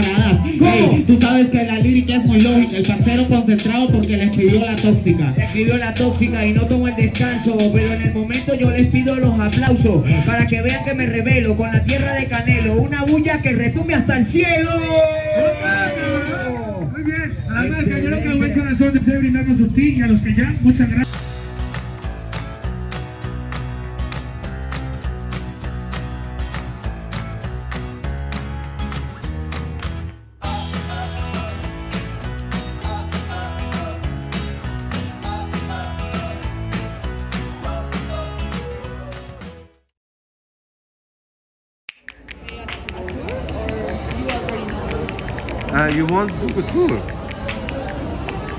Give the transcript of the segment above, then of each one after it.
camaradas. Hey, tú sabes que la lírica es muy lógica. El parcero concentrado porque le escribió la tóxica. Le escribió la tóxica y no tomó el descanso. Pero en el momento yo les pido los aplausos para que vean que me revelo con la tierra de Canelo. Una bulla que retumbe hasta el cielo. Muy bien, a la vez que yo lo que buen corazón deseo brindarnos un ti y a los que ya, muchas gracias. You want to book a tour?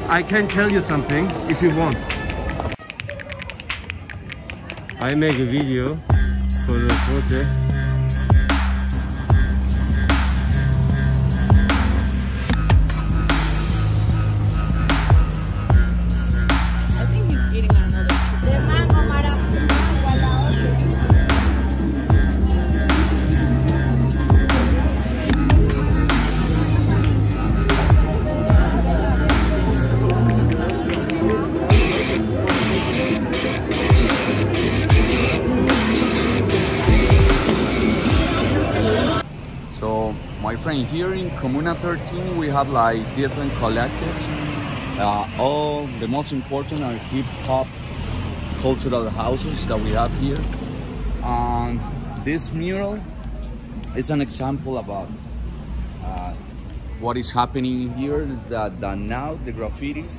I can tell you something if you want. I make a video for the project. I think he's eating another. Here in Comuna 13 we have like different collectives. All the most important are hip-hop cultural houses that we have here. And this mural is an example about what is happening here is that now the graffitis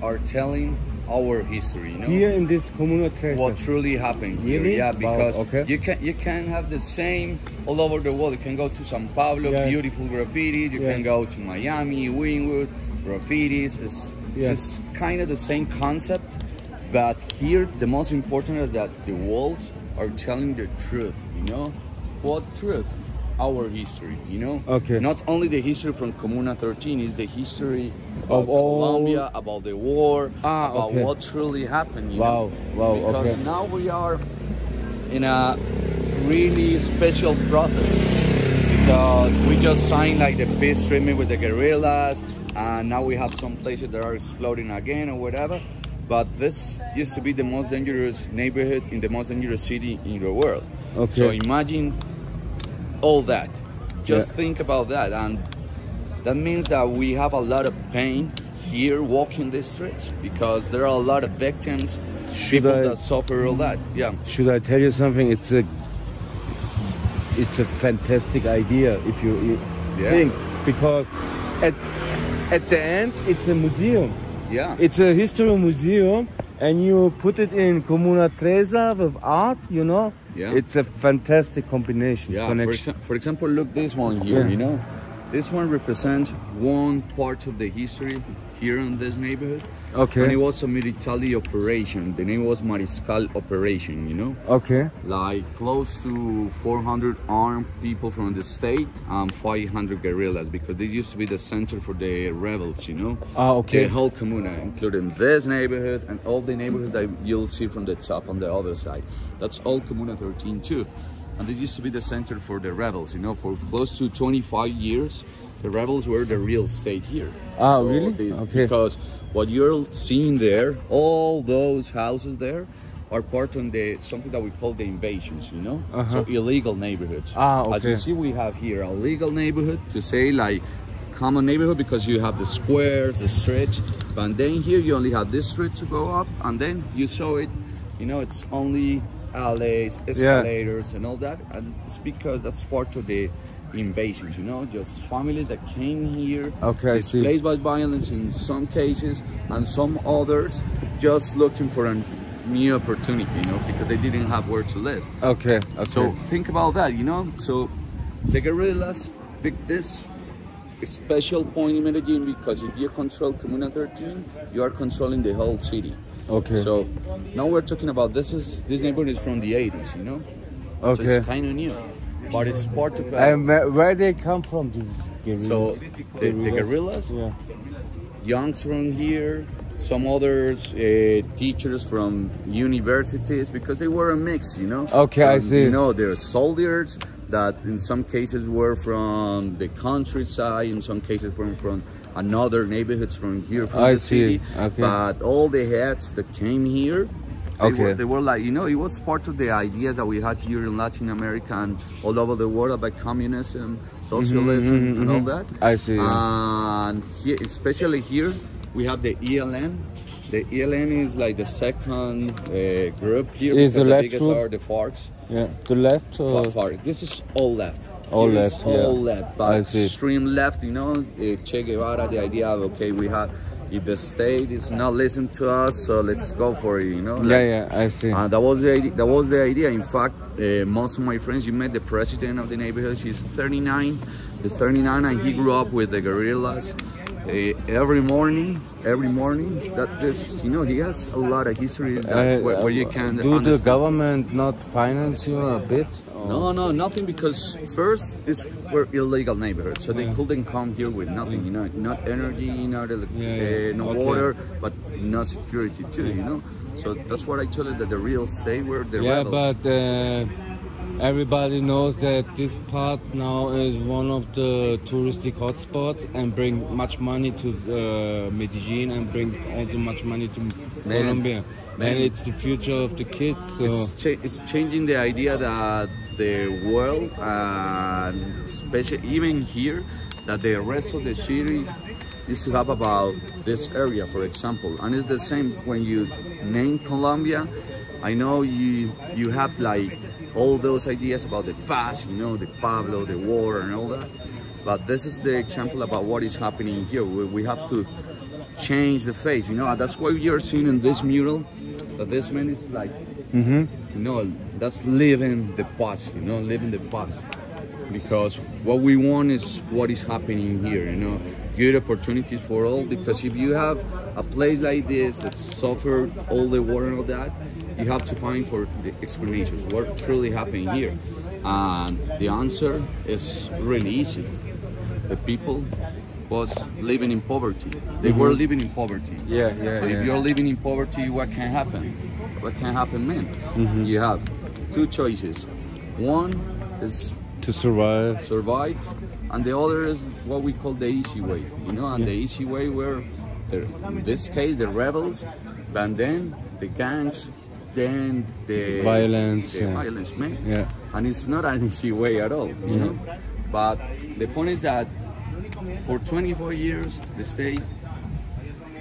are telling our history, you know? Here in this Comuna 13. What truly happened here, really? yeah, because wow, okay. you can have the same all over the world. You can go to São Paulo, yeah. beautiful graffitis. You yeah. can go to Miami, Wynwood, graffitis. It's kind of the same concept, but here the most important is that the walls are telling the truth, you know? What truth? Our history, you know? Okay. Not only the history from Comuna 13, is the history of Colombia, about the war, about okay. what truly happened, you wow. know? Wow, Because okay. now we are in a really special process because we just signed like the peace treaty with the guerrillas, and now we have some places that are exploding again or whatever. But this used to be the most dangerous neighborhood in the most dangerous city in the world. Okay. So imagine all that. Just think about that, and that means that we have a lot of pain here walking the streets because there are a lot of victims, people that suffer all that. Yeah. Should I tell you something? It's a fantastic idea if you think, because at the end it's a museum. Yeah. It's a history museum, and you put it in Comuna 13 with art, you know. Yeah. It's a fantastic combination. Yeah. For example, look this one here. You know, this one represents one part of the history here in this neighborhood. Okay. And it was a military operation. The name was Mariscal Operation, you know? Okay. Like close to 400 armed people from the state and 500 guerrillas, because this used to be the center for the rebels, you know? Okay. The whole Comuna, including this neighborhood and all the neighborhoods that you'll see from the top on the other side. That's all Comuna 13 too. And this used to be the center for the rebels, you know? For close to 25 years, the rebels were the real state here. So really? Okay. Because what you're seeing there, all those houses there, are part of something that we call the invasions, you know? So illegal neighborhoods. Okay. As you see, we have here a legal neighborhood, to say like common neighborhood, because you have the squares, the streets, but then here you only have this street to go up, and then you saw it, you know, it's only alleys, escalators, and all that, and it's because that's part of the invasions, you know, just families that came here, displaced by violence in some cases, and some others just looking for a new opportunity, you know, because they didn't have where to live. Okay. So think about that, you know. So the guerrillas picked this special point in Medellin because if you control Comuna 13, you are controlling the whole city. Okay. So now we're talking about this neighborhood is from the 80s, you know. Okay. So it's kind of new. But it's part of and where they come from, these guerrillas? So the guerrillas, youngs from here, some others, teachers from universities, because they were a mix, you know. Okay, I see. You know, there are soldiers, that in some cases were from the countryside, in some cases from another neighborhoods from here, from the city. Okay. But all the heads that came here, they were like, you know, it was part of the ideas that we had here in Latin America and all over the world about communism, socialism, and all that. I see. And here, especially here, we have the ELN. The ELN is like the second group here. Is the left biggest group? are the FARCs. Yeah, the left or? FARC. This is all left. All Here left, is all left, but I see. extreme left, you know, Che Guevara, the idea of, okay, we have, if the state is not listening to us, so let's go for it, you know? Yeah, I see. That was the idea. In fact, most of my friends, you met the president of the neighborhood, she's 39. He's 39 and he grew up with the guerrillas. Every morning, that this, you know, he has a lot of histories that, where you can do understand. the government not finance you a bit? No, nothing, because first these were illegal neighborhoods, so they couldn't come here with nothing, you know, not energy, not no water, but no security too, you know. So that's what I told you, that the real state were the rebels. But everybody knows that this part now is one of the touristic hotspots and bring much money to Medellin and bring also much money to Colombia. And it's the future of the kids. So it's changing the idea that the world, and especially even here, that the rest of the city used to have about this area, for example. And it's the same when you name Colombia. I know you have like all those ideas about the past, you know, the Pablo, the war and all that. But this is the example about what is happening here. We have to change the face, you know, and that's why you're seeing in this mural that this man is like, you know, that's living the past, you know, living the past. Because what we want is what is happening here, you know, good opportunities for all. Because if you have a place like this that suffered all the war and all that, you have to find for the explanations, what truly happened here. And the answer is really easy. The people was living in poverty. They were living in poverty. So if you're living in poverty, what can happen? What can happen, man? You have two choices. One is to survive, and the other is what we call the easy way, you know. And the easy way were, in this case, the rebels, but then the gangs, then the violence, violence, man. And it's not an easy way at all, you know. But the point is that for 24 years, the state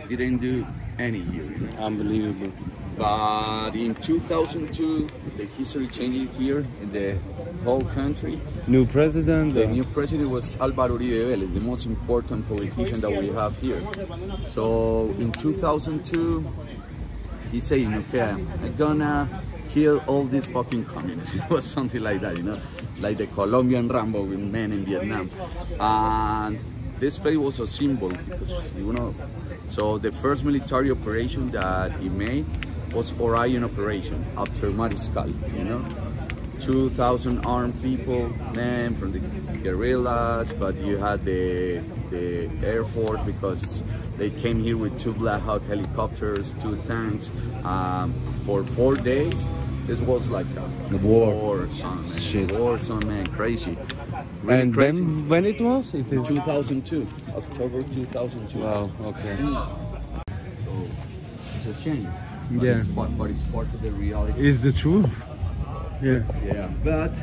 didn't do any here. You know? Unbelievable. But in 2002, the history changed here in the whole country. New president? The new president was Álvaro Uribe Vélez, the most important politician that we have here. So in 2002, he's saying, okay, I'm gonna kill all these fucking communists. It was something like that, you know, like the Colombian Rambo with men in Vietnam. And this place was a symbol because, you know, so the first military operation that he made was Orion operation after Mariscal, you know. 2,000 armed people, men from the guerrillas, but you had the Air Force because they came here with 2 Black Hawk helicopters, 2 tanks. For 4 days, this was like a war zone, man. Shit. War zone, man, crazy. Really and crazy. then when it was? It is 2002, October 2002. Wow, okay. So it's a shame. But Yeah. but it's part of the reality. Is the truth. Yeah. Yeah, but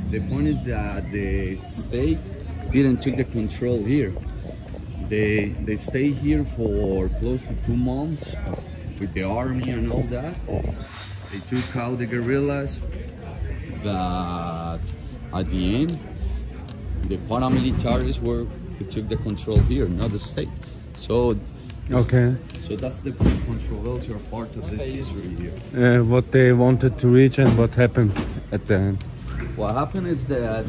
the point is that the state didn't take the control here. They stayed here for close to 2 months with the army and all that. They took out the guerrillas, but at the end, the paramilitaries were who took the control here, not the state. So, Okay. so that's the controversial part of this history here. What they wanted to reach and what happens at the end. What happened is that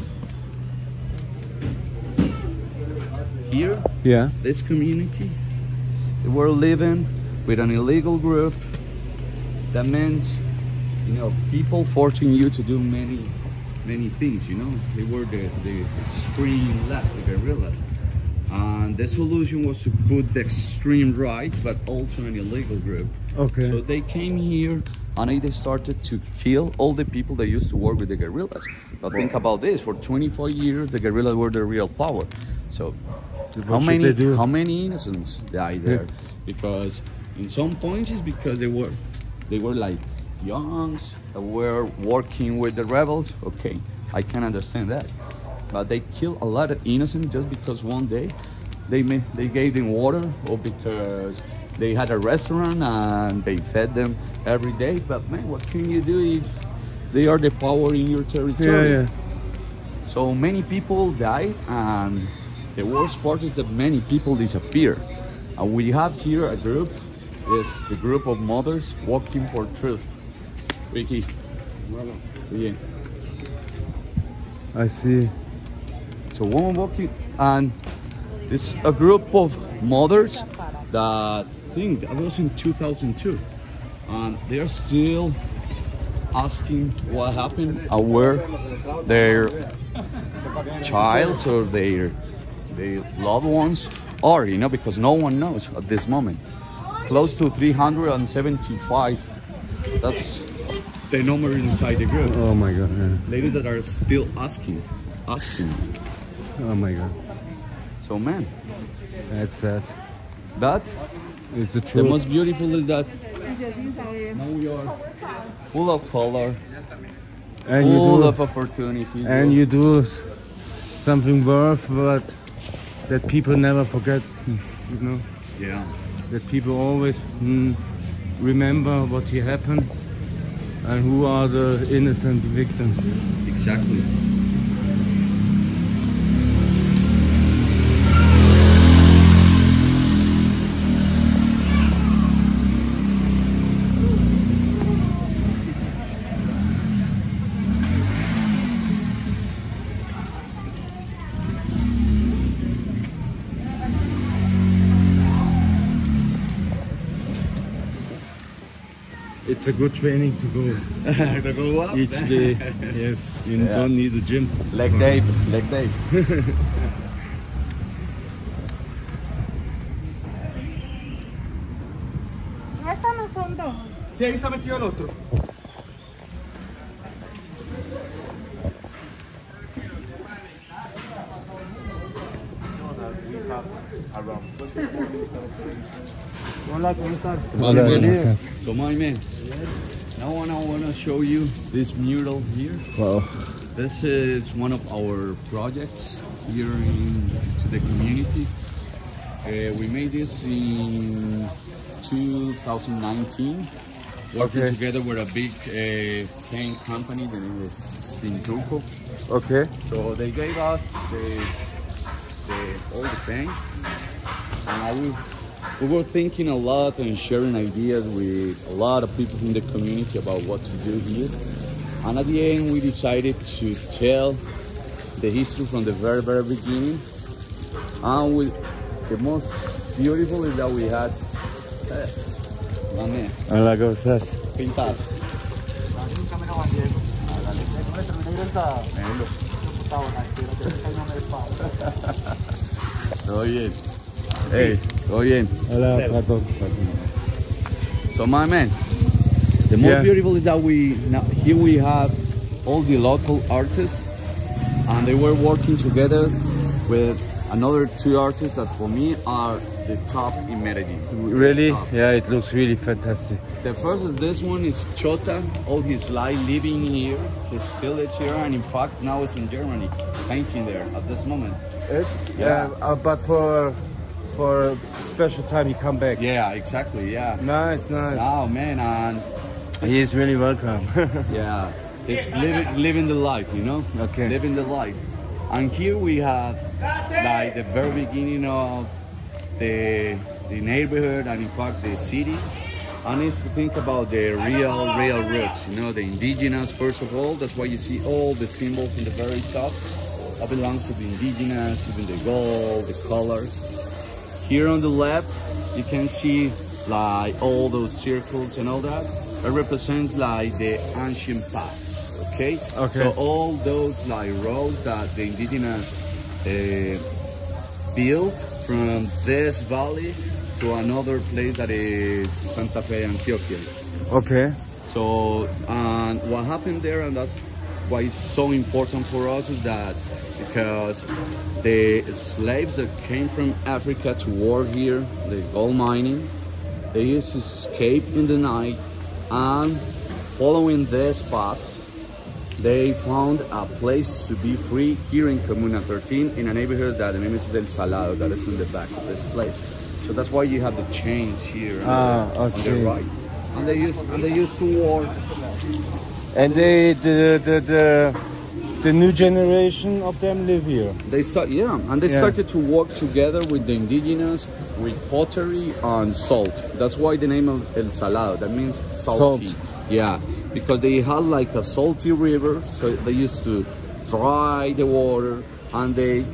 here, Yeah. this community, they were living with an illegal group. That meant, you know, people forcing you to do many things, you know. They were the extreme left, the guerrillas. And the solution was to put the extreme right, but also an illegal group. Okay. So they came here and they started to kill all the people that used to work with the guerrillas. But think about this: for 24 years, the guerrillas were the real power. So, how many innocents died there? Because in some points, it's because they were like youngs that were working with the rebels. Okay, I can understand that. But they killed a lot of innocents just because one day they gave them water, or because they had a restaurant and they fed them every day. But man, what can you do if they are the power in your territory? Yeah. So many people died, and the worst part is that many people disappeared. And we have here a group, it's the group of mothers walking for truth. Ricky. Yeah. I see. So one walking, and it's a group of mothers that I think that was in 2002, and they are still asking what happened and where their child or their loved ones are, you know, because no one knows at this moment. Close to 375. That's the number inside the group. Oh my God. Yeah. Ladies that are still asking. Oh my God. So man, That's sad. but It's the the truth. most beautiful is that now we are full of color, And full of opportunity. and you do something worth, but that people never forget, you know, Yeah. that people always remember what happened and who are the innocent victims. Exactly. It's a good training to go To go up. each day. Yes, you Yeah. don't need a gym. Leg day, leg day. Estas no son dos. Sí, ahí está metido el otro. Hola, ¿cómo estás? Vale, buenas. bueno. So my man, now I want to show you this mural here. Wow. This is one of our projects here to the community. We made this in 2019, working Okay. together with a big paint company, the name is Turco. Okay. So they gave us all the paint, and we were thinking a lot and sharing ideas with a lot of people in the community about what to do here. And at the end, we decided to tell the history from the very, very beginning. And the most beautiful is that we had Hola, ¿cómo estás? pintado. Todo bien. Hey, todo bien. Hola, Pato. So my man, the most Yeah. beautiful is that here we have all the local artists, and they were working together with another two artists that for me are the top in Medellin. Really? Top. Yeah, it looks really fantastic. The first is this one is Chota, all his life living here. He still lives here, and in fact now he's in Germany, painting there at this moment. Yeah, but for a special time he come back. Yeah, exactly, yeah. Nice, nice. Oh man, and He is really welcome. yeah, he's living the life, you know? Okay. Living the life. And here we have like the very beginning of the neighborhood, and in fact the city. And it's to think about the real roots, you know, the indigenous first of all. That's why you see all the symbols in the very top. That belongs to the indigenous, even the gold, the colors. Here on the left, you can see like all those circles and all that. That represents like the ancient past, okay? Okay. So all those like roads that the indigenous built from this valley to another place that is Santa Fe, Antioquia. Okay. So, and what happened there, and that's why it's so important for us, is that because the slaves that came from Africa to work here, the gold mining, they used to escape in the night, and following this path, they found a place to be free here in Comuna 13, in a neighborhood that the name is El Salado, that is in the back of this place. So that's why you have the chains here on the right. And they used to work. And the new generation of them live here. They started to work together with the indigenous, with pottery and salt. That's why the name of El Salado, that means salty. Salt. Yeah, because they had like a salty river, so they used to dry the water, and they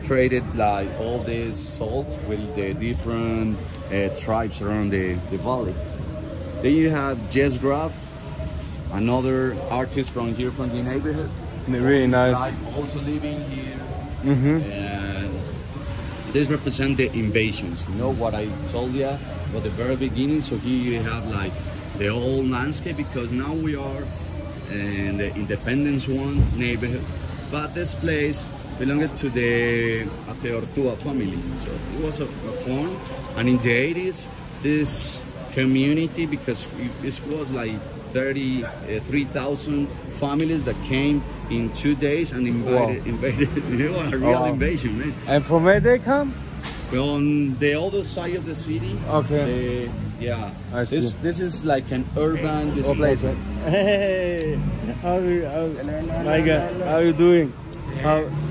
traded like all this salt with the different tribes around the valley. Then you have Jess Graff, another artist from here, from the neighborhood. Really nice. Also living here. And this represents the invasions. You know what I told you at the very beginning? So here you have like the whole landscape, because now we are in the Independence One neighborhood. But this place belonged to the Ortua family. So it was a farm. And in the 80s, this community, because this was like 33,000 families that came in 2 days and invaded. It was a real invasion, man. And from where they come? On the other side of the city. Okay. Yeah. I see. This is like an urban displacement. Hey, how are you doing?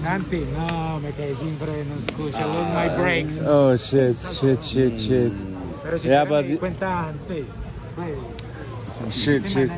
Santi, no, me quedé sin frenos. Escucha, was my brakes. Oh shit. Pero si Yeah, me but di cuenta antes. shit.